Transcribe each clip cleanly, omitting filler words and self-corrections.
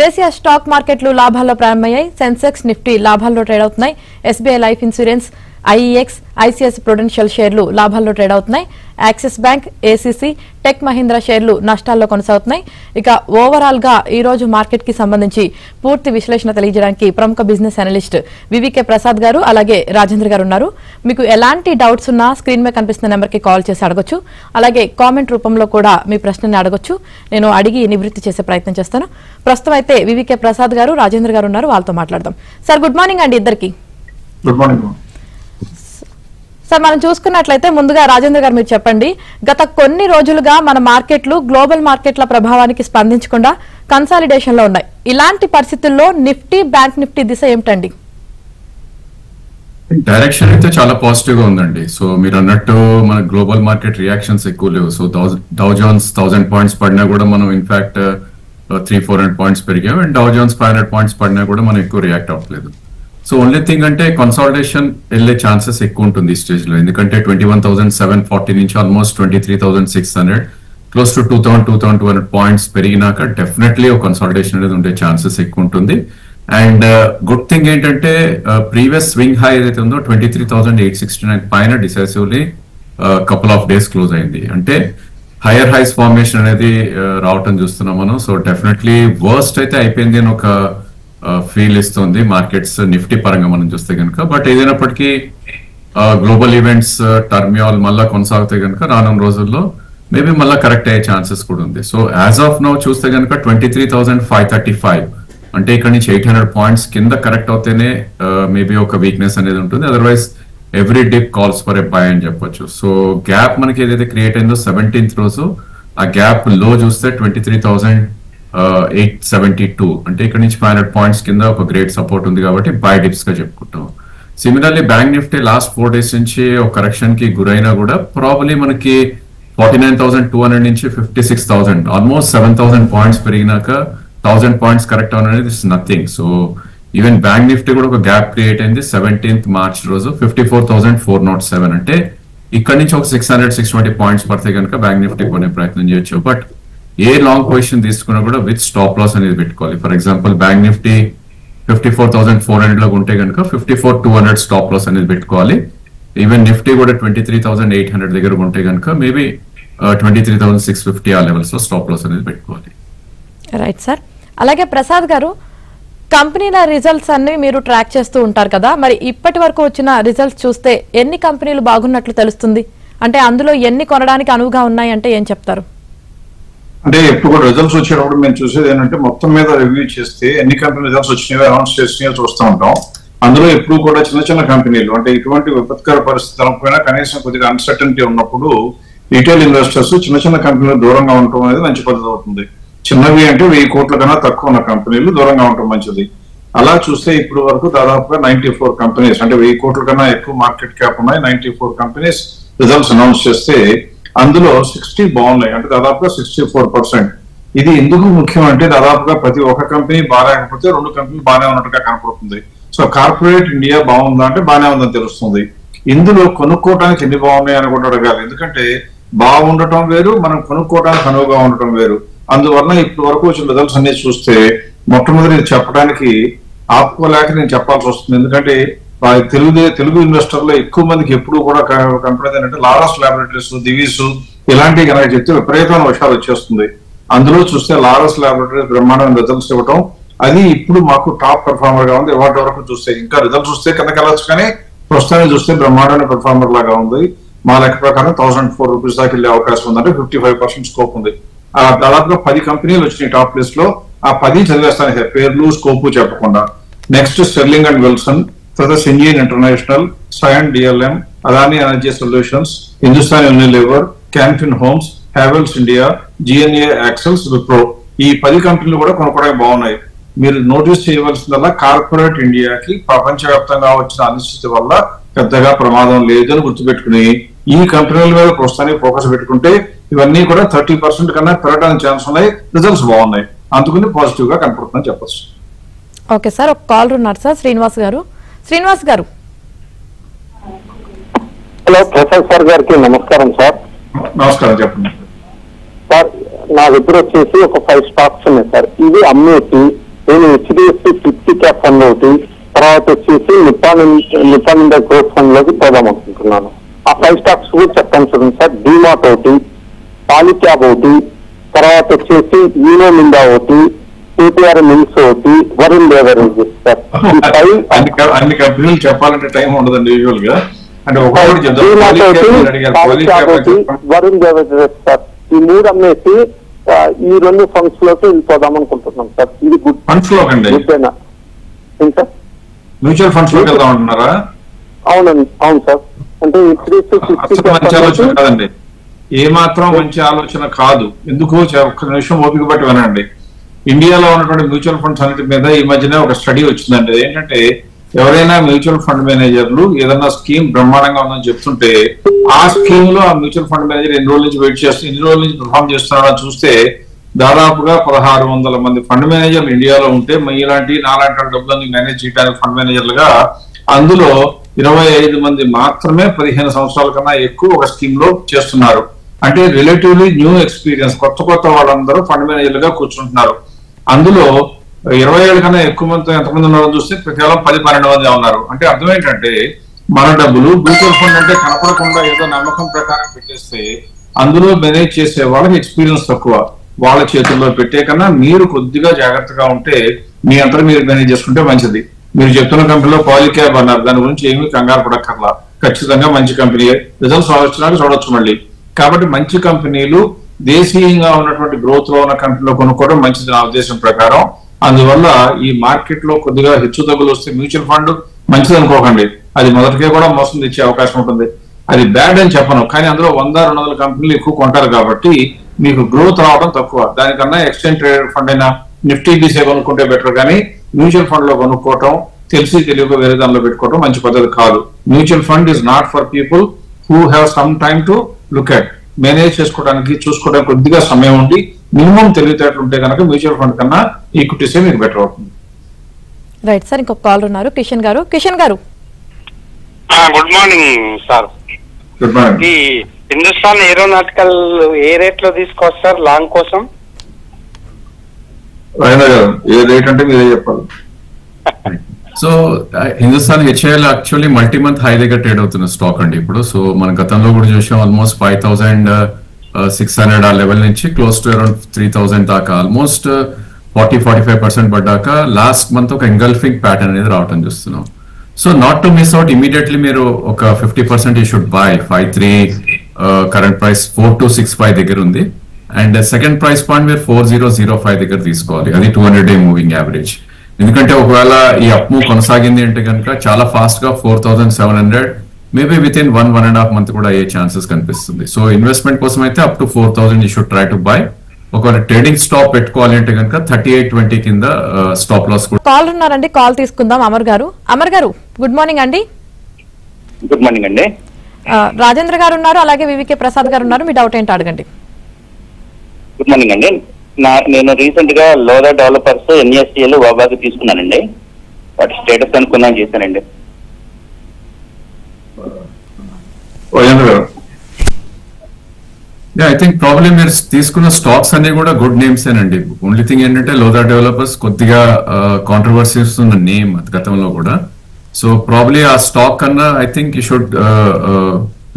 దేశీయ స్టాక్ మార్కెట్లు లాభాల్లో ప్రారంభమయ్యాయి. సెన్సెక్స్, నిఫ్టీ లాభాల్లో ట్రేడ్ అవుతున్నాయి. SBI life insurance, IEX, ICICI Prudential షేర్లు లాభాల్లో ట్రేడ్ అవుతున్నాయి. Axis bank, ACC, tech Mahindra షేర్లు నష్టాల్లో కొనసాగుతున్నాయి. ఇక ఓవరాల్ గా ఈ రోజు మార్కెట్ కి సంబంధించి పూర్తి విశ్లేషణ తెలియజేయడానికి ప్రముఖ బిజినెస్ అనలిస్ట్ వివికే ప్రసాద్ గారు అలాగే రాజేంద్ర గారు ఉన్నారు. మీకు ఎలాంటి డౌట్స్ ఉన్నా స్క్రీన్ మీద కనిపిస్తున్న నెంబర్ కి కాల్ చేసి అడగొచ్చు. అలాగే కామెంట్ రూపంలో కూడా మీ ప్రశ్నని అడగొచ్చు. నేను అడిగి నివృత్తి చేసే ప్రయత్నం చేస్తాను. ప్రస్తుతం అయితే వివికే ప్రసాద్ గారు, రాజేంద్ర గారు ఉన్నారు. వాళ్ళతో మాట్లాడదాం. సార్, గుడ్ మార్నింగ్ అండి ఇద్దరికి. గుడ్ మార్నింగ్ సార్, మనం చూసుకున్నట్లయితే ముందుగా రాజేంద్ర గారు మీరు చెప్పండి, గత కొన్ని రోజులుగా మన మార్కెట్లు గ్లోబల్ మార్కెట్ల ప్రభావానికి స్పందించకుండా కన్సాలిడేషన్ లో ఉన్నాయి. ఇలాంటి పరిస్థితుల్లో నిఫ్టీ, బ్యాంక్ నిఫ్టీ దిశ ఏమిటండి? డైరెక్షన్ అయితే చాలా పాజిటివ్ గా ఉందండి. సో మీరు అన్నట్టు మన గ్లోబల్ మార్కెట్ రియాక్షన్స్ ఎక్కువ లేవు. సో డౌ జోన్స్ 1000 పాయింట్స్ పడినా కూడా మనం ఇన్ఫాక్ట్ 300-400 పాయింట్స్ పెరిగాం. అండ్ డౌ జోన్స్ 500 పాయింట్స్ పడినా కూడా మనం ఎక్కువ రియాక్ట్ అవ్వట్లేదు. సో ఓన్లీ థింగ్ అంటే కన్సాలిడేషన్ వెళ్ళే ఛాన్సెస్ ఎక్కువ ఉంటుంది ఈ స్టేజ్ లో. ఎందుకంటే 21,740 నుంచి ఆల్మోస్ట్ 23,600, క్లోజ్ టు 2,200 పాయింట్స్ పెరిగినాక డెఫినెట్లీ ఒక కన్సాలిడేషన్ అనేది ఉండే ఛాన్సెస్ ఎక్కువ ఉంటుంది. అండ్ గుడ్ థింగ్ ఏంటంటే ప్రీవియస్ స్వింగ్ హై ఏదైతే ఉందో 23,869 పైన decisively couple of days close అయింది. అంటే హైయర్ హైస్ ఫార్మేషన్ అనేది రావటం చూస్తున్నాం మనం. సో డెఫినెట్లీ వర్స్ట్ అయితే అయిపోయింది అని ఒక ఫీల్ ఇస్తుంది మార్కెట్స్ నిఫ్టీ పరంగా మనం చూస్తే కనుక. బట్ ఏదైనప్పటికీ గ్లోబల్ ఈవెంట్స్ టర్మియాల్ మళ్ళా కొనసాగితే కనుక రానున్న రోజుల్లో మేబీ మళ్ళీ కరెక్ట్ అయ్యే ఛాన్సెస్ కూడా ఉంది. సో యాజ్ ఆఫ్ నౌ చూస్తే కనుక 23,535 అంటే ఇక్కడ నుంచి 800 పాయింట్స్ కింద కరెక్ట్ అవుతేనే మేబీ ఒక వీక్నెస్ అనేది ఉంటుంది. Otherwise every dip calls for a by అని చెప్పొచ్చు. సో గ్యాప్ మనకి ఏదైతే క్రియేట్ అయిందో 17th రోజు, ఆ గ్యాప్ లో చూస్తే 23,872 అంటే ఇక్కడ నుంచి 500 పాయింట్స్ కింద ఒక గ్రేట్ సపోర్ట్ ఉంది కాబట్టి బై డిప్స్ గా చెప్పుకుంటాం. Similarly bank Nifty last 4 days నుంచి ఒక కరెక్షన్ కి గురైనా కూడా ప్రాబబ్లీ మనకి 49,200 నుంచి 56,000 ఆల్మోస్ట్ 7,000 పాయింట్స్ పెరిగినాక 1,000 పాయింట్స్ కరెక్ట్ అవడం అనేది it's nothing. So even bank Nifty కూడా ఒక గ్యాప్ క్రియేట్ అయింది 17th March రోజు 54,407. అంటే ఇక్కడ నుంచి ఒక 600-620 పాయింట్స్ పడితే కనుక బ్యాంక్ నిఫ్టీ కొనే ప్రయత్నం చేయొచ్చు. బట్ ఏ లాంగ్ పొజిషన్ తీసుకున్నా కూడా విత్ స్టాప్ లాస్ అనేది పెట్టుకోవాలి. ఫర్ ఎగ్జాంపుల్ బ్యాంక్ నిఫ్టీ 54,400 లో ఉంటే కనుక 54,200 స్టాప్ లాస్ అనేది పెట్టుకోవాలి. ఈవెన్ నిఫ్టీ కూడా 23,800 దగ్గర ఉంటే కనుక మేబీ 23,650 ఆ లెవెల్స్ లో స్టాప్ లాస్ అనేది పెట్టుకోవాలి. Right sir. అలాగే ప్రసాద్ గారు, కంపెనీల రిజల్ట్స్ అన్ని మీరు ట్రాక్ చేస్తూ ఉంటారు కదా, మరి ఇప్పటి వరకు వచ్చిన రిజల్ట్స్ చూస్తే ఎన్ని కంపెనీలు బాగున్నట్లు తెలుస్తుంది? అంటే అందులో ఎన్ని కొనడానికి అనువుగా ఉన్నాయి అంటే ఏం చెప్తారు? అంటే ఎప్పుడు కూడా రిజల్ట్స్ వచ్చేటప్పుడు మేము చూసేది ఏంటంటే మొత్తం మీద రివ్యూ చేస్తే ఎన్ని కంపెనీ రిజల్ట్స్ వచ్చినాయో అనౌన్స్ చేసినాయో చూస్తూ ఉంటాం. అందులో ఎప్పుడు కూడా చిన్న చిన్న కంపెనీలు అంటే ఇటువంటి విపత్కర పరిస్థితి అనకపోయినా కనీసం కొద్దిగా అన్సర్టనిటీ ఉన్నప్పుడు రిటైల్ ఇన్వెస్టర్స్ చిన్న చిన్న కంపెనీలు దూరంగా ఉండటం అనేది మంచి పద్ధతి అవుతుంది. చిన్నవి అంటే 1000 కోట్ల కన్నా తక్కువ ఉన్న కంపెనీలు దూరంగా ఉండటం మంచిది. అలా చూస్తే ఇప్పుడు వరకు దాదాపుగా 94 కంపెనీస్ అంటే 1000 కోట్ల కన్నా ఎక్కువ మార్కెట్ క్యాప్ ఉన్నాయి 94 కంపెనీస్ రిజల్ట్స్ అనౌన్స్ చేస్తే అందులో 60 బాగున్నాయి. అంటే దాదాపుగా 64%. ఇది ఎందుకు ముఖ్యం అంటే దాదాపుగా ప్రతి ఒక్క కంపెనీ బాగాలేకపోతే 2 కంపెనీలు బాగానే ఉన్నట్టుగా కనపడుతుంది. సో కార్పొరేట్ ఇండియా బాగుందా అంటే బాగానే ఉందని తెలుస్తుంది. ఇందులో కొనుక్కోవడానికి ఎన్ని బాగున్నాయి అని కూడా అడగాలి. ఎందుకంటే బాగుండటం వేరు, మనం కొనుక్కోవడానికి అనువుగా ఉండటం వేరు. అందువల్ల ఇప్పటి వరకు వచ్చిన రిజల్ట్స్ అన్ని చూస్తే మొట్టమొదటి చెప్పడానికి ఆపుకోలేక నేను చెప్పాల్సి వస్తుంది. ఎందుకంటే తెలుగు ఇన్వెస్టర్లో ఎక్కువ మందికి ఎప్పుడు కూడా కనపడేది ఏంటంటే లారస్ ల్యాబొరేటరీస్, దివీస్ ఇలాంటివి కనుక చెప్తే విపరీతమైన విషయాలు వచ్చేస్తుంది. అందులో చూస్తే లారస్ ల్యాబొరేటరీస్ బ్రహ్మాండమైన రిజల్ట్స్ ఇవ్వటం, అది ఇప్పుడు మాకు టాప్ పెర్ఫార్మర్ గా ఉంది. ఇవాటి వరకు చూస్తే ఇంకా రిజల్ట్స్ చూస్తే కిందకి వెళ్ళొచ్చు, కానీ ప్రస్తుతానికి చూస్తే బ్రహ్మాండమైన పెర్ఫార్మర్ లాగా ఉంది. మా లెక్క ప్రకారం 1,004 రూపీస్ దాకా వెళ్ళే అవకాశం ఉందంటే 55% స్కోప్ ఉంది. దాదాపుగా 10 కంపెనీలు వచ్చినాయి టాప్ లిస్ట్ లో. ఆ 10 చదివేస్తాను పేర్లు స్కోపు చెప్పకుండా. నెక్స్ట్ స్టెర్లింగ్ అండ్ విల్సన్, తర్వాత Syngene International, Cyient DLM, Adani energy solutions, Hindustan Unilever, Can Fin Homes, Havells India, GNA axles, Wipro. ఈ 10 కంపెనీలు కూడా కొనుక్కోవడానికి బాగున్నాయి. మీరు నోటీస్ చేయవలసిందల్లా కార్పొరేట్ ఇండియాకి ప్రపంచవ్యాప్తంగా వచ్చిన అనిశ్చితి వల్ల పెద్దగా ప్రమాదం లేదని గుర్తుపెట్టుకుని ఈ కంపెనీల మీద ప్రస్తుతానికి ఫోకస్ పెట్టుకుంటే ఇవన్నీ కూడా 30% కన్నా పెరగడానికి ఛాన్స్ ఉన్నాయి. రిజల్ట్స్ బాగున్నాయి, అందుకని పాజిటివ్ గా కనపడుతుందని చెప్పచ్చు. ఓకే సార్, ఒక కాల్ ఉన్నారు సార్, శ్రీనివాస్ గారు. శ్రీనివాస్ గారు. హలో, ప్రసాద్ సార్ గారికి నమస్కారం సార్. నమస్కారం, చెప్పండి సార్. నా దగ్గర వచ్చేసి ఒక 5 స్టాక్స్ ఉన్నాయి సార్. ఇవి అమ్మేసి నేను హెచ్డిఎఫ్సి 50 క్యాప్ ఫండ్ ఒకటి, తర్వాత వచ్చేసి నిపాన్ ఇండియా గ్రోత్ ఫండ్ లోకి పోదాం అనుకుంటున్నాను. ఆ 5 స్టాక్స్ కూడా చెప్తాను చూడండి సార్. డీమార్ట్ ఒకటి, పాలిక్యాబ్ ఒకటి, తర్వాత వచ్చేసి యూనో మిండా ఒకటి, కేటీఆర్ మిల్స్ ఒకటి, వరుణ్ బెవరేజెస్ సార్. అన్ని కంపెనీలు చెప్పాలంటే టైం ఉండదండి యూజువల్ గా. అంటే డీమార్ట్ ఒకటి, పాలిక్యాబ్ ఒకటి, వరుణ్ బెవరేజెస్ సార్. ఈ 3 అమ్మేసి ఈ 2 ఫండ్స్ లోకి వెళ్ళిపోదాం అనుకుంటున్నాం సార్. ఇది గుడ్ ఫండ్స్ లో గుడ్డేనా సార్? మ్యూచువల్ ఫండ్స్ లోకి వెళ్దాం అంటున్నారా? అవునండి, అవును సార్. అంటే మంచి ఆలోచన కాదండి, ఏమాత్రం మంచి ఆలోచన కాదు. ఎందుకు ఒక్క నిమిషం ఓపిక పట్టి వినండి. ఇండియాలో ఉన్నటువంటి మ్యూచువల్ ఫండ్స్ అన్నిటి మీద ఈ మధ్యనే ఒక స్టడీ వచ్చిందండి. ఏంటంటే ఎవరైనా మ్యూచువల్ ఫండ్ మేనేజర్లు ఏదన్నా స్కీమ్ బ్రహ్మాండంగా ఉందని చెప్తుంటే ఆ స్కీమ్ లో ఆ మ్యూచువల్ ఫండ్ మేనేజర్ ఎన్ని రోజుల నుంచి వెయిట్ చేస్తూ ఎన్ని రోజుల నుంచి పర్ఫామ్ చేస్తున్నారని చూస్తే దాదాపుగా 1600 మంది ఫండ్ మేనేజర్లు ఇండియాలో ఉంటే ఇలాంటి నాలాంటి డబ్బులను మేనేజ్ చేయడానికి ఫండ్ మేనేజర్లుగా అందులో 25 మంది మాత్రమే 15 సంవత్సరాల కన్నా ఎక్కువ ఒక స్కీమ్ లో చేస్తున్నారు. అంటే రిలేటివ్లీ న్యూ ఎక్స్పీరియన్స్, కొత్త వాళ్ళందరూ ఫండ్ మేనేజర్లుగా కూర్చుంటున్నారు. అందులో 20 ఏళ్ళ కన్నా ఎక్కువ మంది ఎంతమంది ఉన్నారో చూస్తే కేవలం 10-12 మంది ఉన్నారు. అంటే అర్థం ఏంటంటే మన డబ్బులు మ్యూచువల్ ఫండ్ అంటే కనపడకుండా ఏదో నమ్మకం ప్రకారం పెట్టేస్తే అందులో మేనేజ్ చేసే వాళ్ళకి ఎక్స్పీరియన్స్ తక్కువ. వాళ్ళ చేతుల్లో పెట్టే కన్నా మీరు కొద్దిగా జాగ్రత్తగా ఉంటే మీ అంతా మీరు మేనేజ్ చేసుకుంటే మంచిది. మీరు చెప్తున్న కంపెనీలో పాలిక్యాబ్ అన్నారు, దాని గురించి ఏమీ కంగారు పడక్కర్లా. ఖచ్చితంగా మంచి కంపెనీ, రిజల్ట్స్ వచ్చినాక చూడొచ్చు మళ్ళీ. కాబట్టి మంచి కంపెనీలు దేశీయంగా ఉన్నటువంటి గ్రోత్ లో ఉన్న కంపెనీలో కొనుక్కోవడం మంచిది నా ఉద్దేశం ప్రకారం. అందువల్ల ఈ మార్కెట్ లో కొద్దిగా హెచ్చు తగ్గులు వస్తే మ్యూచువల్ ఫండ్ మంచిది అనుకోకండి. అది మొదటికే కూడా మోసం తెచ్చే అవకాశం ఉంటుంది. అది బ్యాడ్ అని చెప్పను, కానీ అందులో 100-200 కంపెనీలు ఎక్కువ కొంటారు కాబట్టి మీకు గ్రోత్ రావడం తక్కువ. దానికన్నా ఎక్స్చేంజ్ ట్రేడెడ్ ఫండ్ అయినా నిఫ్టీ డీసీ కొనుక్కుంటే బెటర్, కానీ మ్యూచువల్ ఫండ్ లో కొనుక్కోవటం తెలియక వేరే దానిలో పెట్టుకోవడం మంచి పద్ధతి కాదు. Mutual fund is not for people who have some time to look at. Manage చేసుకోవడానికి చూసుకోవడానికి కొద్దిగా సమయం ఉండి మినిమం తెలివితేటలు ఉంటే కనుక మ్యూచువల్ ఫండ్ కన్నా ఈక్విటీసే మీకు బెటర్ అవుతుంది. రైట్ సార్, ఇంకొక కాల్ ఉన్నారు కిషన్ గారు. కిషన్ గారు good morning sir. Good morning. ఈ హిందుస్థాన్ ఏరోనాటికల్ ఏ రేట్ లో తీసుకొస్తారు లాంగ్ కోసం? ఏ రేట్ అంటే మీరే చెప్పాలి. So Hindustan HIL actually multi month high దగ్గర ట్రేడ్ అవుతున్న స్టాక్ అండి ఇప్పుడు. సో మన గతంలో కూడా చూసాం, ఆల్మోస్ట్ 5600 ఆ లెవెల్ నుంచి క్లోజ్ టు అరౌండ్ 3000 దాకా ఆల్మోస్ట్ 40-45% పడ్డాక లాస్ట్ మంత్ ఒక ఎంగల్ఫింగ్ ప్యాటర్న్ అనేది రావటం చూస్తున్నాం. So not to miss out, immediately మీరు ఒక 50% you should buy 53 current price 4265 దగ్గర ఉంది. అండ్ సెకండ్ ప్రైస్ పాయింట్ మీరు 4005 దగ్గర తీసుకోవాలి, అది 200-day మూవింగ్ యావరేజ్. ఎందుకంటే ఒకవేళ ఈ అప్ మూవ్ కొనసాగింది అంటే కనుక చాలా ఫాస్ట్ గా 4700 మేబీ విత్ ఇన్ 1.5 month కూడా అయ్యే ఛాన్సెస్ కనిపిస్తుంది. సో ఇన్వెస్ట్మెంట్ కోసం అయితే up to 4000 you should try to by. ఒకవేళ ట్రేడింగ్ స్టాప్ పెట్టుకోవాలి అంటే కనుక 3820 కింద స్టాప్ లాస్ కూడా. కాల్ ఉన్నారండి, కాల్ తీసుకుందాం. అమర్ గారు గుడ్ మార్నింగ్ అండి. గుడ్ మార్నింగ్ అండి. రాజేంద్ర గారు ఉన్నారు, అలాగే వివికే ప్రసాద్ గారు ఉన్నారు. మీ డౌట్ ఏంటో అడగండి. గుడ్ మార్నింగ్ అండి. నేను రీసెంట్ గా లోదా డెవలపర్స్ ఎన్ఎస్సిఎల్ వాబాకి తీసుకున్నానండి. వాటి స్టేటస్ అనుకున్నాను చేశానండి. ఐ థింక్ ప్రాబ్లీ మీరు తీసుకున్న స్టాక్స్ అన్ని కూడా గుడ్ నేమ్స్ ఏనండి. ఓన్లీ థింగ్ ఏంటంటే లోదా డెవలపర్స్ కొద్దిగా కాంట్రవర్సీస్ ఉన్న నేమ్ గతంలో కూడా. సో ప్రాబ్లీ ఆ స్టాక్ కన్నా I think you should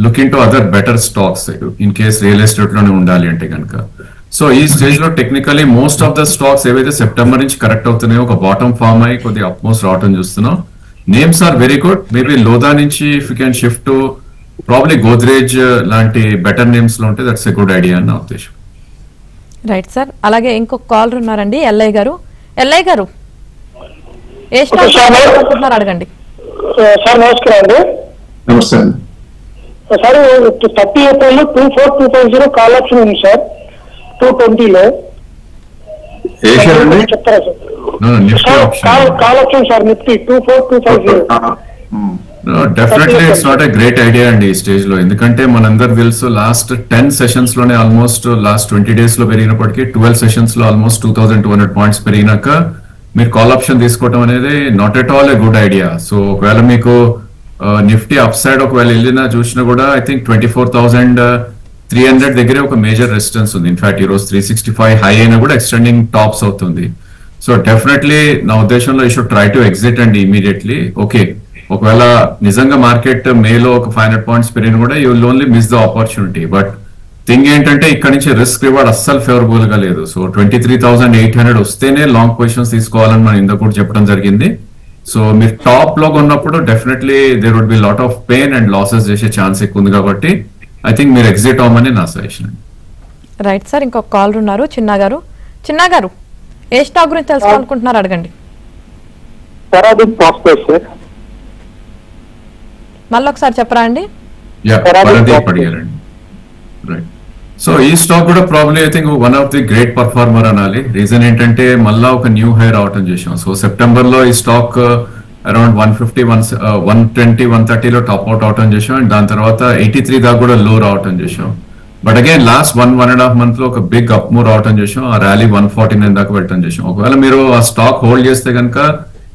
look into other better stocks in case real estate లోనే ఉండాలి అంటే కనుక. సో ఈ స్టేజ్ లో technically most of the stocks ఏవైతే సెప్టెంబర్ నుంచి కరెక్ట్ అవుతున్నాయో ఒక బాటమ్ ఫామ్ అయ్యి కొద్దిగా అప్మోస్ట్ రావటం చూస్తున్నాం. Names are very good. Maybe Lodha నుంచి if you can shift to probably Godrej లాంటి బెటర్ నేమ్స్ లో ఉంటే దట్స్ ఎ గుడ్ ఐడియా అని నా ఉద్దేశం. రైట్ సార్, అలాగే ఇంకొక కాలర్ ఉన్నారండి, ఎల్ఐ గారు. ఏ స్టాక్ అడగండి. సార్ నమస్కారం అండి. నమస్తే అండి. సార్ 30 ఏప్రిల్ 24,250 కాల్ ఆప్షన్ ఉంది సార్. 220లో చెప్తారా sir? Call option sir Nifty 24250. Definitely it's not a great idea అండి ఈ స్టేజ్ లో. ఎందుకంటే మనందరు తెలుసు లాస్ట్ 10 సెషన్స్ లోనే ఆల్మోస్ట్ లాస్ట్ 20 days లో పెరిగినప్పటికీ 12 సెషన్స్ లో ఆల్మోస్ట్ 2200 పాయింట్స్ పెరిగినాక మీరు కాల్ ఆప్షన్ తీసుకోవడం అనేది not at all a good idea. So ఒకవేళ మీకు నిఫ్టీ అప్ సైడ్ ఒకవేళ వెళ్ళినా చూసినా కూడా ఐ థింక్ 24,300 దగ్గరే ఒక మేజర్ రెసిస్టెన్స్ ఉంది. ఇన్ఫాక్ట్ ఈ రోజు 365 హై అయినా కూడా ఎక్స్టెండింగ్ టాప్స్ అవుతుంది. సో డెఫినెట్లీ నా ఉద్దేశంలో you should try to exit and immediately. Okay, ఒకవేళ నిజంగా మార్కెట్ మేలో ఒక 500 పాయింట్స్ పెరిగిన కూడా you will only mess the opportunity. But thing ఏంటంటే ఇక్కడ నుంచి రిస్క్ రివార్డ్ అస్సలు ఫేవరబుల్ గా లేదు. సో 23,800 వస్తేనే లాంగ్ పొజిషన్స్ తీసుకోవాలని మనం ఇందుకు కూడా చెప్పడం జరిగింది. సో మీరు టాప్ లో ఉన్నప్పుడు definitely there would be lot of pain and losses చేసే ఛాన్స్ ఎక్కువ ఉంది. కాబట్టి ఐ థింక్ మీరు ఎగ్జిట్ అవ్వమని నా సజెషన్. రైట్ సార్, ఇంకొక కాలర్ ఉన్నారు. చిన్న గారు ఏ స్టాక్ గురించి తెలుసుకోవాలనుకుంటున్నారు అడగండి. మళ్ళీ ఒకసారి చెప్పరా అండి? అడిగారండి. రైట్. సో ఈ స్టాక్ కూడా probably I think one of the great performer అనాలి. రీజన్ ఏంటంటే మళ్ళా ఒక న్యూ హై రావటం చేసాం. సో సెప్టెంబర్ లో ఈ స్టాక్ అరౌండ్ 150, 120, 130 టాప్ అవుట్ అవటం చేసాం. అండ్ దాని తర్వాత 83 దాకా కూడా లో రావటం చేసాం. బట్ అగైన్ లాస్ట్ 1.5 month లో ఒక బిగ్ అప్ మూవ్ రావటం చేసాం. ఆ ర్యాలీ 149 దాకా వెళ్ళటం చేసాం. ఒకవేళ మీరు ఆ స్టాక్ హోల్డ్ చేస్తే కనుక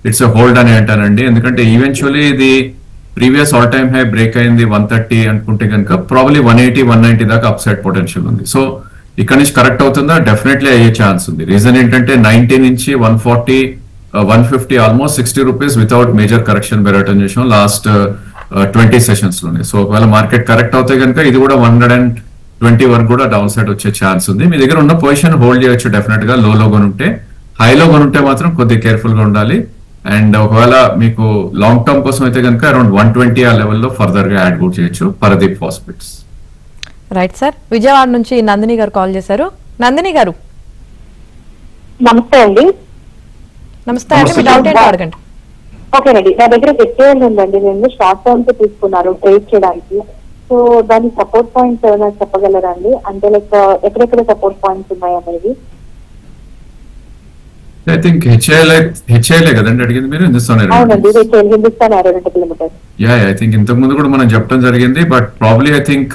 ఇట్స్ ఎ హోల్డ్ అని అంటానండి. ఎందుకంటే ఈవెన్చువల్లీ ఇది previous all time high break అయింది 130 అనుకుంటే కనుక ప్రాబ్లీ 180, 190 దాకా అప్ సైడ్ పొటెన్షియల్ ఉంది. సో ఇక్కడ నుంచి కరెక్ట్ అవుతుందా? డెఫినెట్లీ అయ్యే ఛాన్స్ ఉంది. రీజన్ ఏంటంటే 90 నుంచి 140, 150 almost 60 rupees without major correction పెరగటం చేసాం లాస్ట్ 20 సెషన్స్ లోనే. సో ఒకవేళ మార్కెట్ కరెక్ట్ అవుతే కనుక ఇది కూడా 120 వరకు కూడా డౌన్ సైడ్ వచ్చే ఛాన్స్ ఉంది. మీ దగ్గర ఉన్న పొజిషన్ హోల్డ్ చేయొచ్చు డెఫినెట్ గా. లో కొనుంటే, హైలో కొనుంటే మాత్రం కొద్దిగా కేర్ఫుల్ గా ఉండాలి. అండ్ ఒకవేళ మీకు లాంగ్ టర్మ్ కోసం అయితే కనుక అరౌండ్ 120 ఆ లెవెల్లో ఫర్దర్ గా యాడ్ కూడా చేయొచ్చు. Paradip phosphates. Right sir, Vijayawada నుంచి నందిని గారు కాల్ చేశారు. నందిని గారు నమస్తే అండి. నమస్తే అండి, మీ డౌట్ ఏంటో అడగండి. ఓకేనండి, నా దగ్గర హెచ్ఏఎల్ ఉందండి. నేను షార్ట్ టర్మ్ కి తీసుకున్నాను ట్రేడ్ చేయడానికి. సో దాని సపోర్ట్ పాయింట్స్ ఏమైనా చెప్పగలరా అండి? అంటే లైక్ ఎక్కడెక్కడ సపోర్ట్ పాయింట్స్ ఉన్నాయి అనేది. ఐ థింక్ హెచ్ఐఎల్ కదండి అడిగింది మీరు? హిందుస్థాన్ యా, ఐ థింక్ ఇంతకు ముందు కూడా మనం చెప్పడం జరిగింది. బట్ ప్రాబ్లీ ఐ థింక్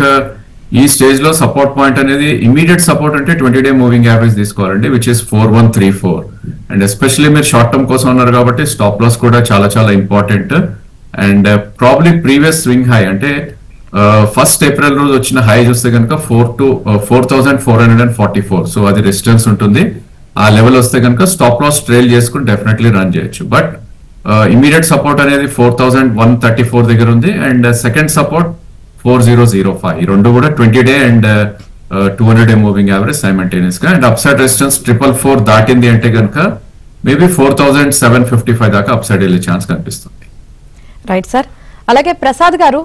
ఈ స్టేజ్ లో సపోర్ట్ పాయింట్ అనేది ఇమీడియట్ సపోర్ట్ అంటే 20-day మూవింగ్ యావరేజ్ తీసుకోవాలండి, విచ్ ఇస్ 4134. అండ్ ఎస్పెషల్లీ మీరు షార్ట్ టర్మ్ కోసం ఉన్నారు కాబట్టి స్టాప్ లాస్ కూడా చాలా చాలా important. And probably previous swing high అంటే 1st April రోజు వచ్చిన హై చూస్తే కనుక 4,444. సో అది రెసిస్టెన్స్ ఉంటుంది. ఆ లెవెల్ వస్తే కనుక స్టాప్ లాస్ ట్రైల్ చేసుకుని డెఫినెట్లీ రన్ చేయొచ్చు. బట్ ఇమీడియట్ సపోర్ట్ అనేది 4,134 దగ్గర ఉంది. And second support 4005. ఈ రెండు కూడా 20-day and 200-day moving average simultaneous గా. అండ్ అప్సైడ్ రెసిస్టెన్స్ 444 దాటింది అంటే కనుక మేబీ 4,755 దాకా అప్సైడ్ వెళ్ళే ఛాన్స్ కనిపిస్తుంది. Right sir. అలాగే ప్రసాద్ గారు,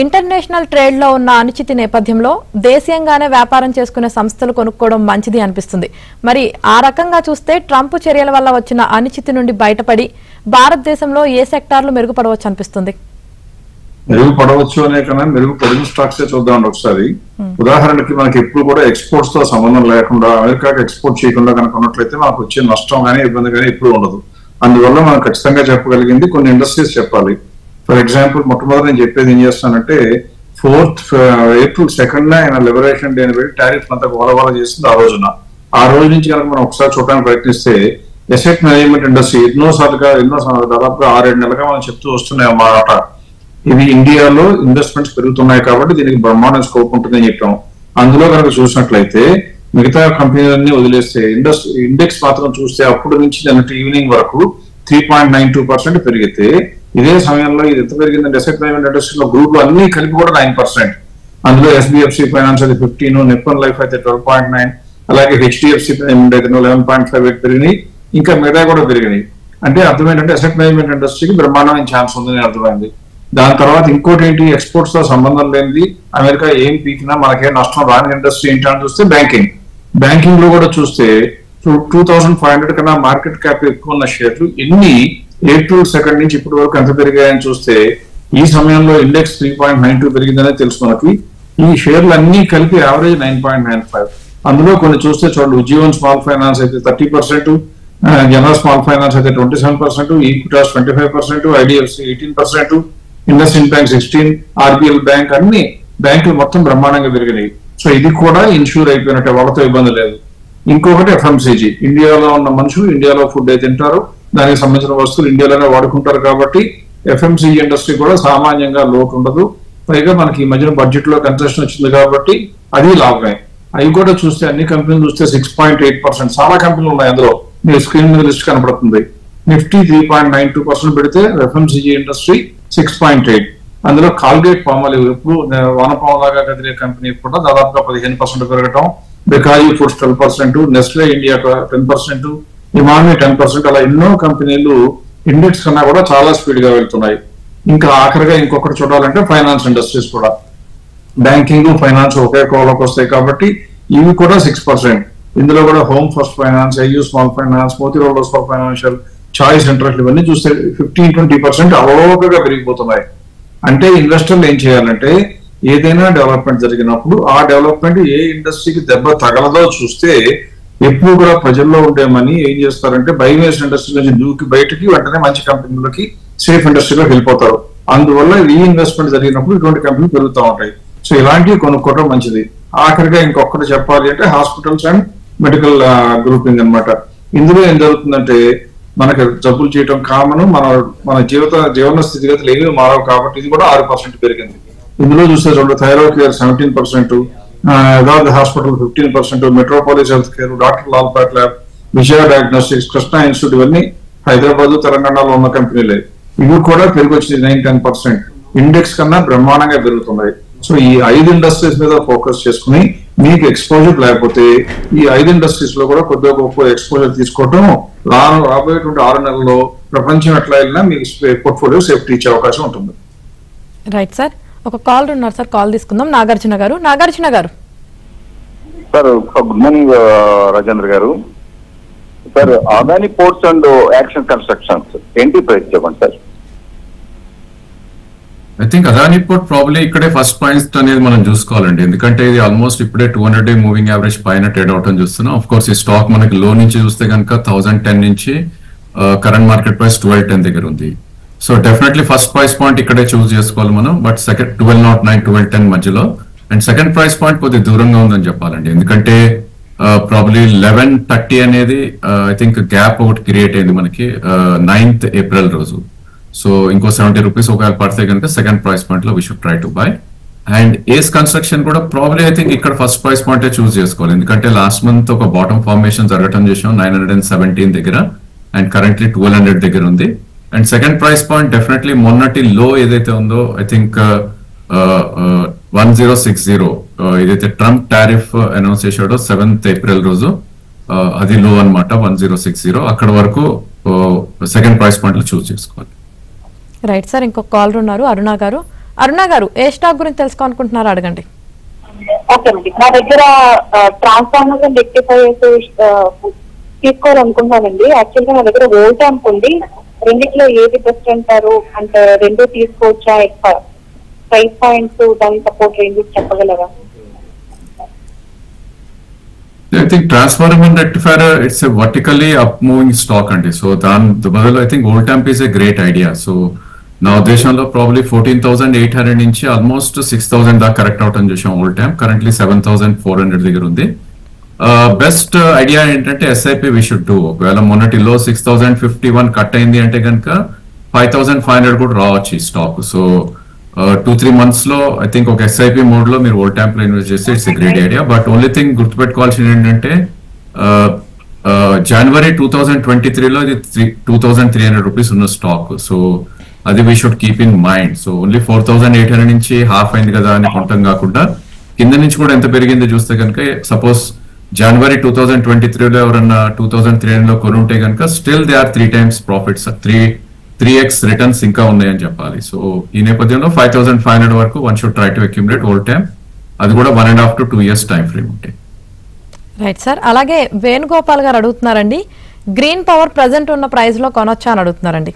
ఇంటర్నేషనల్ ట్రేడ్ లో ఉన్న అనిశ్చితి నేపథ్యంలో దేశీయంగానే వ్యాపారం చేసుకునే సంస్థలు కొనుక్కోవడం మంచిది అనిపిస్తుంది. మరి ఆ రకంగా చూస్తే ట్రంప్ చర్యల వల్ల వచ్చిన అనిశ్చితి నుండి బయటపడి భారతదేశంలో ఏ సెక్టార్లు మెరుగుపడవచ్చు అనిపిస్తుంది? మెరుగుపడవచ్చు అనే కన్నా మెరుగుపడిన స్టాక్స్ చూద్దాం ఒకసారి. ఉదాహరణకి మనకి ఎప్పుడు కూడా ఎక్స్పోర్ట్స్ తో సంబంధం లేకుండా అమెరికాకి ఎక్స్పోర్ట్ చేయకుండా కనుక ఉన్నట్లయితే మనకు వచ్చే నష్టం కానీ ఇబ్బంది కానీ ఎప్పుడు ఉండదు. అందువల్ల మనం ఖచ్చితంగా చెప్పగలిగింది కొన్ని ఇండస్ట్రీస్ చెప్పాలి. ఫర్ ఎగ్జాంపుల్ మొట్టమొదటి నేను చెప్పేది ఏం చేస్తానంటే 4th April 2nd ఆయన లిబరేషన్ డే అని పెట్టి టారిఫ్ అంతా గోలగోల చేసింది ఆ రోజున. ఆ రోజు నుంచి కనుక మనం ఒకసారి చూడడానికి ప్రయత్నిస్తే అసెట్ మేనేజ్మెంట్ ఇండస్ట్రీ ఎన్నో దాదాపుగా 6-7 నెలలుగా మనం చెప్తూ వస్తున్నాయి అన్నమాట. ఇవి ఇండియాలో ఇన్వెస్ట్మెంట్స్ పెరుగుతున్నాయి కాబట్టి దీనికి బ్రహ్మాండ స్కోప్ ఉంటుందని చెప్పాం. అందులో కనుక చూసినట్లయితే మిగతా కంపెనీలన్నీ వదిలేస్తే ఇండెక్స్ మాత్రం చూస్తే అప్పుడు నుంచి నిన్నటి ఈవినింగ్ వరకు 3.92% పెరిగితే, ఇదే సమయంలో ఇది ఎంత పెరిగిందంటే అసెట్ మేనేజ్మెంట్ ఇండస్ట్రీలో గ్రూప్ అన్ని కలిపి కూడా 9%. అందులో SBFC ఫైనాన్స్ అయితే 15, నిప్పన్ లైఫ్ అయితే 12.9, అలాగే HDFC అయితే 11.58 పెరిగినాయి. ఇంకా మిగతా కూడా పెరిగినాయి. అంటే అర్థం ఏంటంటే అసెట్ మేనేజ్మెంట్ ఇండస్ట్రీకి బ్రహ్మాండమైన ఛాన్స్ ఉందని అర్థమైంది. దాని తర్వాత ఇంకోటి ఏంటి, ఎక్స్పోర్ట్స్ తో సంబంధం లేనిది అమెరికా ఏం పీకినా మనకేం నష్టం రాని ఇండస్ట్రీ ఏంటి అని చూస్తే బ్యాంకింగ్ లో కూడా చూస్తే 2,500 కన్నా మార్కెట్ క్యాప్ ఎక్కువ ఉన్న షేర్లు ఎన్ని April 2nd నుంచి ఇప్పటి వరకు ఎంత పెరిగాయని చూస్తే ఈ సమయంలో ఇండెక్స్ 3.92 పెరిగిందనే తెలుసు మనకి. ఈ షేర్లు అన్ని కలిపి యావరేజ్ 9.95. అందులో కొన్ని చూస్తే చూడండి, ఉజ్జీవన్ స్మాల్ ఫైనాన్స్ అయితే 30%, జనరల్ స్మాల్ ఫైనాన్స్ అయితే 27%, Equitas 25%, IDFC 18%, IndusInd bank 16%, RBL bank, అన్ని బ్యాంకులు మొత్తం బ్రహ్మాండంగా పెరిగినాయి. సో ఇది కూడా ఇన్సూర్ అయిపోయినట్టే, వాళ్ళతో ఇబ్బంది లేదు. ఇంకొకటి FMCG, ఇండియాలో ఉన్న మనుషులు ఇండియాలో ఫుడ్ అయితే తింటారు, దానికి సంబంధించిన వస్తువులు ఇండియాలోనే వాడుకుంటారు కాబట్టి FMCG ఇండస్ట్రీ కూడా సామాన్యంగా లోటు ఉండదు. పైగా మనకి ఈ మధ్యన బడ్జెట్ లో కన్సెషన్ వచ్చింది కాబట్టి అది లాభమే. అవి కూడా చూస్తే అన్ని కంపెనీలు చూస్తే 6.8%, చాలా కంపెనీలు ఉన్నాయి అందులో మీకు స్క్రీన్ మీద లిస్ట్ కనబడుతుంది. నిఫ్టీ 3.92% పెడితే ఎఫ్ఎంసీజీ ఇండస్ట్రీ 6.8. అందులో కాల్గేట్ పామాలివ్ ఎప్పుడు వానపాములాగా కదిలే కంపెనీ కూడా దాదాపుగా 15% పెరగటం, బెకాయి ఫుడ్స్ 12%, నెస్లే ఇండియా 10%, ఇమామి 10%, అలా ఎన్నో కంపెనీలు ఇండెక్స్ కన్నా కూడా చాలా స్పీడ్ గా వెళ్తున్నాయి. ఇంకా ఆఖరిగా ఇంకొకటి చూడాలంటే ఫైనాన్స్ ఇండస్ట్రీస్ కూడా, బ్యాంకింగ్ ఫైనాన్స్ ఒకే కోవలోకి వస్తాయి కాబట్టి ఇవి కూడా 6%. ఇందులో కూడా home first finance, IU small finance, Motilal Oswal financial, choice interest ఇవన్నీ చూస్తే 15-20% అవలోకగా పెరిగిపోతున్నాయి. అంటే ఇన్వెస్టర్లు ఏం చేయాలంటే ఏదైనా డెవలప్మెంట్ జరిగినప్పుడు ఆ డెవలప్మెంట్ ఏ ఇండస్ట్రీకి దెబ్బ తగలదో చూస్తే ఎప్పుడు కూడా ప్రజల్లో ఉండే మనీ ఏం చేస్తారంటే భయం వేసిన ఇండస్ట్రీ నుంచి దూకి బయటకి వెంటనే మంచి కంపెనీలకి సేఫ్ ఇండస్ట్రీలోకి వెళ్ళిపోతారు. అందువల్ల రీఇన్వెస్ట్మెంట్ జరిగినప్పుడు ఇటువంటి కంపెనీలు పెరుగుతూ ఉంటాయి. సో ఇలాంటివి కొనుక్కోవడం మంచిది. ఆఖరిగా ఇంకొకటి చెప్పాలి అంటే హాస్పిటల్స్ అండ్ మెడికల్ గ్రూపింగ్ అన్నమాట. ఇందులో ఏం జరుగుతుందంటే మనకి జబ్బులు చేయటం కామన్, మన జీవన స్థితిగతులు ఏమీ మారవు కాబట్టి ఇది కూడా 6% పెరిగింది. ఇందులో చూస్తే చూడండి, thyroid care 17%, Yatharth hospital 15%, Metropolis health care, doctor Lal Path lab, Vijaya diagnostics, Krishna institute ఇవన్నీ హైదరాబాద్ తెలంగాణలో ఉన్న కంపెనీలే. ఇవి కూడా పెరిగి వచ్చింది 9-10%. ఇండెక్స్ కన్నా బ్రహ్మాండంగా పెరుగుతున్నాయి. సో ఈ 5 ఇండస్ట్రీస్ మీద ఫోకస్ చేసుకుని మీకు ఎక్స్పోజర్ లేకపోతే ఈ 5 ఇండస్ట్రీస్ లో కూడా కొద్దిగా గొప్ప ఎక్స్పోజర్ తీసుకోవటం రాబోయేటువంటి 6 నెలల్లో ప్రపంచం ఎట్లా వెళ్ళినా మీకు పోర్ట్ఫోలియో సేఫ్టీ ఇచ్చే అవకాశం ఉంటుంది. రైట్ సార్, ఒక కాల్ ఉన్నారు సార్, కాల్ తీసుకుందాం. నాగార్జున గారు. నాగార్జున గారు సార్, గుడ్ మార్నింగ్ రాజేంద్ర గారు. Sir, Adani ports and action constructions ఏంటి ప్రైస్ చెప్పండి sir. I think Adani port probably ఇక్కడే ఫస్ట్ పాయింట్ అనేది మనం చూసుకోవాలండి. ఎందుకంటే ఇది ఆల్మోస్ట్ ఇప్పుడే 200-డే మూవింగ్ యావరేజ్ పైన ట్రేడ్ అవటం చూస్తున్నాం. ఆఫ్ కోర్స్ ఈ స్టాక్ మనకి లో నుంచి చూస్తే కనుక 1010 నుంచి కరెంట్ మార్కెట్ ప్రైస్ 1210 దగ్గర ఉంది. So definitely first price point ఇక్కడే చూస్ చేసుకోవాలి మనం. బట్ సెకండ్ 1209, 1210 మధ్యలో. అండ్ సెకండ్ ప్రైస్ పాయింట్ కొద్దిగా దూరంగా ఉందని చెప్పాలండి. ఎందుకంటే ప్రాబ్లీ 1130 అనేది ఐ థింక్ గ్యాప్ ఒకటి క్రియేట్ అయింది మనకి 9th ఏప్రిల్ రోజు. సో ఇంకో 70 రూపీస్ ఒకవేళ పడితే కనుక సెకండ్ ప్రైస్ పాయింట్ లో we should try to buy. And ace construction కూడా ప్రాబ్లీ ఐ థింక్ ఇక్కడ ఫస్ట్ ప్రైస్ పాయింట్ చూస్ చేసుకోవాలి. ఎందుకంటే లాస్ట్ మంత్ ఒక బాటమ్ ఫార్మేషన్ జరగటం చేసాం 917 దగ్గర, అండ్ కరెంట్లీ 1200 దగ్గర ఉంది. And second price point definitely మొన్నటి లో ఏదైతే ఉందో ఐ థింక్ 1060 ఏదైతే ట్రంప్ టారిఫ్ అనౌన్స్ చేశాడో 7th ఏప్రిల్ రోజు, అది లో అనమాట 1060. అక్కడ వరకు సెకండ్ ప్రైస్ పాయింట్ లో చూస్ చేసుకోవాలి. రైట్ సార్, ఇంకొక కాలర్ ఉన్నారు, అరుణ గారు. అరుణ గారు, ఏ స్టాక్ గురించి తెలుసుకోవాలనుకుంటున్నారో అడగండి. ఓకే అండి, నా దగ్గర ట్రాన్స్ఫార్మర్స్ అండ్ రెక్టిఫైర్స్ తీసుకోవాలనుకుంటున్నానండి. యాక్చువల్ గా నా దగ్గర వోల్టాంప్ ఉంది. రెండిట్లో ఏది బెస్ట్ అంటారు? అంటే రెండు తీసుకోవచ్చా? ప్రైస్ పాయింట్స్, దాని సపోర్ట్ రేంజ్ చెప్పగలరా? I think transformer and rectifier, it's a vertically up moving stock అండి. సో దాని బదులు I think Voltamp is a great idea. So నా ఉద్దేశంలో ప్రాబ్లీ 14,800 నుంచి ఆల్మోస్ట్ 6,000 దాకా కరెక్ట్ అవటం చూసాం. వోల్టాంప్ కరెంట్లీ 7,400 దగ్గర ఉంది. బెస్ట్ ఐడియా ఏంటంటే ఎస్ఐపి వి షుడ్ డూ. ఒకవేళ మొన్నటి లో 6,051 కట్ అయింది అంటే కనుక 5,500 కూడా రావచ్చు ఈ స్టాక్. సో 2-3 months లో ఐ థింక్ ఒక ఎస్ఐపి మోడ్ లో మీరు వోల్టాంప్ లో ఇన్వెస్ట్ చేస్తే it's a great idea. But only thing గుర్తుపెట్టుకోవాల్సింది ఏంటంటే జనవరి 2023లో ఇది 2,300 రూపీస్ ఉన్న స్టాక్. సో అది we should keep in mind. So only 4,800 నుంచి హాఫ్ అయింది కదా అని కొంటాం కాకుండా కింద నుంచి కూడా ఎంత పెరిగిందో చూస్తే కనుక సపోజ్ జనవరి 2023లో ఎవరన్నా 2,300 లో కొనుంటే కనుక still they are 3 times profits, 3x returns ఇంకా ఉన్నాయని చెప్పాలి. సో ఈ నేపథ్యంలో 5,500 వరకు one should try to accumulate Voltamp. అది కూడా 1.5 to 2 years టైం ఫ్రేమ్ ఉంటాయి. రైట్ సార్, అలాగే వేణుగోపాల్ గారు అడుగుతున్నారండి, గ్రీన్ పవర్ ప్రెసెంట్ ఉన్న ప్రైస్ లో కొనొచ్చా అని అడుగుతున్నారండి.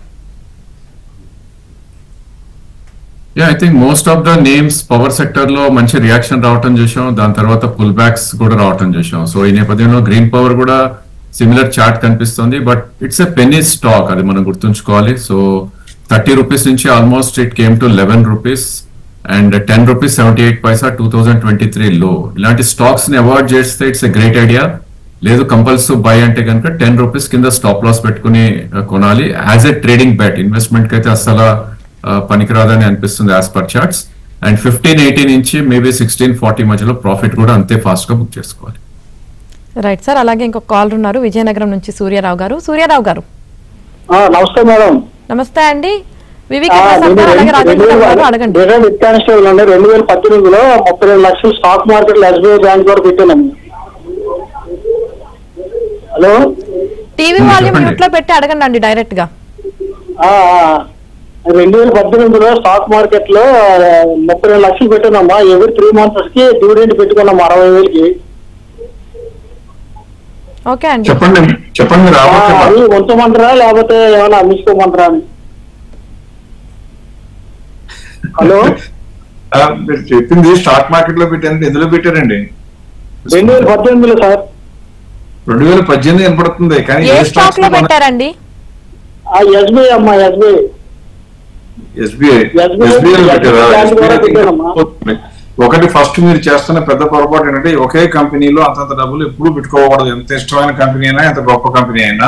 I think most of the names power sector లో మంచి రియాక్షన్ రావటం చూసాం. దాని తర్వాత పుల్ బ్యాక్స్ కూడా రావటం చూసాం. సో ఈ నేపథ్యంలో గ్రీన్ పవర్ కూడా సిమిలర్ చార్ట్ కనిపిస్తుంది. But it's a penny stock, అది మనం గుర్తుంచుకోవాలి. సో 30 రూపీస్ నుంచి almost it came to 11 rupees and 10 rupees 78 పైసా 2023 లో. ఇలాంటి స్టాక్స్ ని అవాయిడ్ చేస్తే ఇట్స్ ఎ గ్రేట్ ఐడియా. లేదు కంపల్సరీ బై అంటే కనుక 10 రూపీస్ కింద స్టాప్ లాస్ పెట్టుకుని కొనాలి. As a trading bat, investment కి అయితే అసలు పనికిరాదని అనిపిస్తుంది యాజ్ పర్ చార్ట్స్. అండ్ 1580 నుంచి మేబీ 1640 మధ్యలో ప్రాఫిట్ కూడా అంతే ఫాస్ట్ గా బుక్ చేసుకోవాలి. రైట్ సార్, అలాగే ఇంకొక కాలర్ ఉన్నారు విజయనగరం నుంచి సూర్యారావు గారు. సూర్యారావు గారు నమస్తే మేడం. నమస్తే అండి. వివేక్ అలాగే రాజేంద్ర గారు అడగండి. కానిస్టేబుల్ అండి 2018లో 32 లక్షలు స్టాక్ మార్కెట్ ఎస్బీఐ బ్యాంక్ ద్వారా పెట్టాను. హలో, టీవీ వాల్యూమ్ మ్యూట్ లో పెట్టి అడగండి అండి డైరెక్ట్ గా. 2018లో స్టాక్ మార్కెట్ లో 32 లక్షలు పెట్టానమ్మా. ఎవరి 3 months కి డివిడెండ్ పెట్టుకున్నాం 60,000కి. ఓకే అండి, చెప్పండి అది ఉంచమంటారా లేకపోతే ఏమైనా అమ్మించుకోమంటారా అని. హలో, మీరు చెప్పింది స్టాక్ మార్కెట్ లో పెట్టారంటే ఎందులో పెట్టారండి? 2018లో సార్. 2018 కనపడుతుంది కానీ ఏ స్టాక్ లో పెట్టారండి? ఎస్బీఐ అమ్మా, ఎస్బీఐ పెట్టారా? ఒకటి ఫస్ట్ మీరు చేస్తున్న పెద్ద పొరపాటు ఏంటంటే ఒకే కంపెనీలో అంతంత డబ్బులు ఎప్పుడు పెట్టుకోకూడదు. ఎంత ఇష్టమైన కంపెనీ అయినా ఎంత గొప్ప కంపెనీ అయినా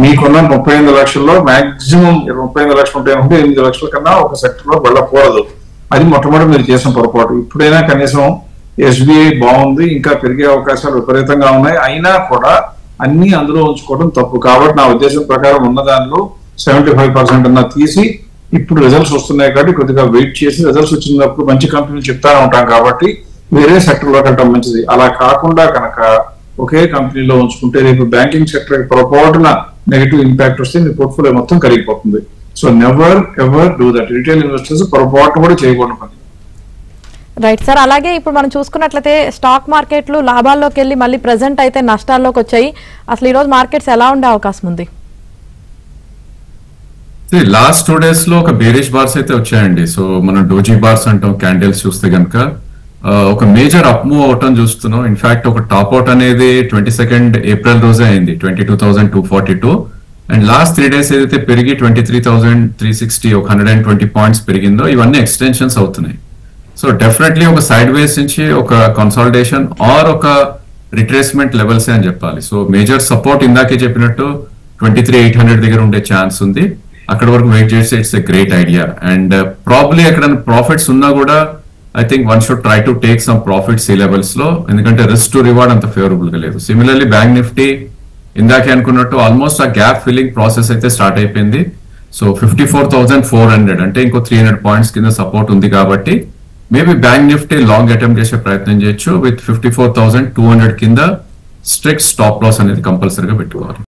మీకున్న 38 లక్షల్లో మాక్సిమం 38 లక్షలు ఉంటాయంటే 8 లక్షల కన్నా ఒక సెక్టర్ లో వెళ్ళకూడదు. అది మొట్టమొదటి మీరు చేసిన పొరపాటు. ఇప్పుడైనా కనీసం ఎస్బీఐ బాగుంది, ఇంకా పెరిగే అవకాశాలు విపరీతంగా ఉన్నాయి, అయినా కూడా అన్ని అందులో ఉంచుకోవడం తప్పు. కాబట్టి నా ఉద్దేశం ప్రకారం ఉన్న దానిలో 75% అన్నా తీసి ఇప్పుడు రిజల్ట్స్ వస్తున్నాయి కాబట్టి కొద్దిగా వెయిట్ చేసి రిజల్ట్స్ వచ్చినప్పుడు మంచి కంపెనీలు చెప్తానే ఉంటాం కాబట్టి వేరే సెక్టర్ లోకి వెళ్ళడం మంచిది. అలా కాకుండా కనుక ఒకే కంపెనీలో ఉంచుకుంటే రేపు బ్యాంకింగ్ సెక్టర్ పొరపాటున నెగిటివ్ ఇంపాక్ట్ వస్తే మీ పోర్ట్ఫోలియో మొత్తం కరిగిపోతుంది. So never ever do that. Retail investors పొరపాటు కూడా చేయకూడదు పని. రైట్ సార్, అలాగే ఇప్పుడు మనం చూసుకున్నట్లయితే స్టాక్ మార్కెట్లు లాభాల్లోకి వెళ్ళి మళ్ళీ ప్రెసెంట్ అయితే నష్టాల్లోకి వచ్చాయి. అసలు ఈ రోజు మార్కెట్స్ ఎలా ఉండే అవకాశం ఉంది? లాస్ట్ 2 days లో ఒక బేరిష్ బార్స్ అయితే వచ్చాయండి. సో మనం డోజీ బార్స్ అంటాం క్యాండిల్స్ చూస్తే కనుక ఒక మేజర్ అప్ మూవ్ అవటం చూస్తున్నాం. ఇన్ఫాక్ట్ ఒక టాప్ అవుట్ అనేది 22nd April రోజే అయింది 22,242 అండ్ లాస్ట్ 3 days ఏదైతే పెరిగి 23,360 ఒక 120 పాయింట్స్ పెరిగిందో ఇవన్నీ ఎక్స్టెన్షన్స్ అవుతున్నాయి. సో డెఫినెట్లీ ఒక సైడ్ వేస్ నుంచి ఒక కన్సాలిడేషన్ ఆర్ ఒక రిట్రేస్మెంట్ లెవెల్స్ అని చెప్పాలి. సో మేజర్ సపోర్ట్ ఇందాకే చెప్పినట్టు 23,800 దగ్గర ఉండే ఛాన్స్ ఉంది. అక్కడ వరకు వెయిట్ చేస్తే it's a great idea and probably అక్కడ ప్రాఫిట్స్ ఉన్నా కూడా I think one should try to take some profits ఈ లెవెల్స్ లో, ఎందుకంటే రిస్క్ టు రివార్డ్ అంత ఫేవరబుల్ గా లేదు. సిమిలర్లీ బ్యాంక్ నిఫ్టీ ఇందాకే అనుకున్నట్టు ఆల్మోస్ట్ ఆ గ్యాప్ ఫిల్లింగ్ ప్రాసెస్ అయితే స్టార్ట్ అయిపోయింది. సో 54,400 అంటే ఇంకో 300 పాయింట్స్ కింద సపోర్ట్ ఉంది కాబట్టి maybe bank Nifty long attempt చేసే ప్రయత్నం చేయొచ్చు. విత్ 54,200 కింద స్ట్రిక్ట్ స్టాప్ లాస్ అనేది కంపల్సరీగా పెట్టుకోవాలి.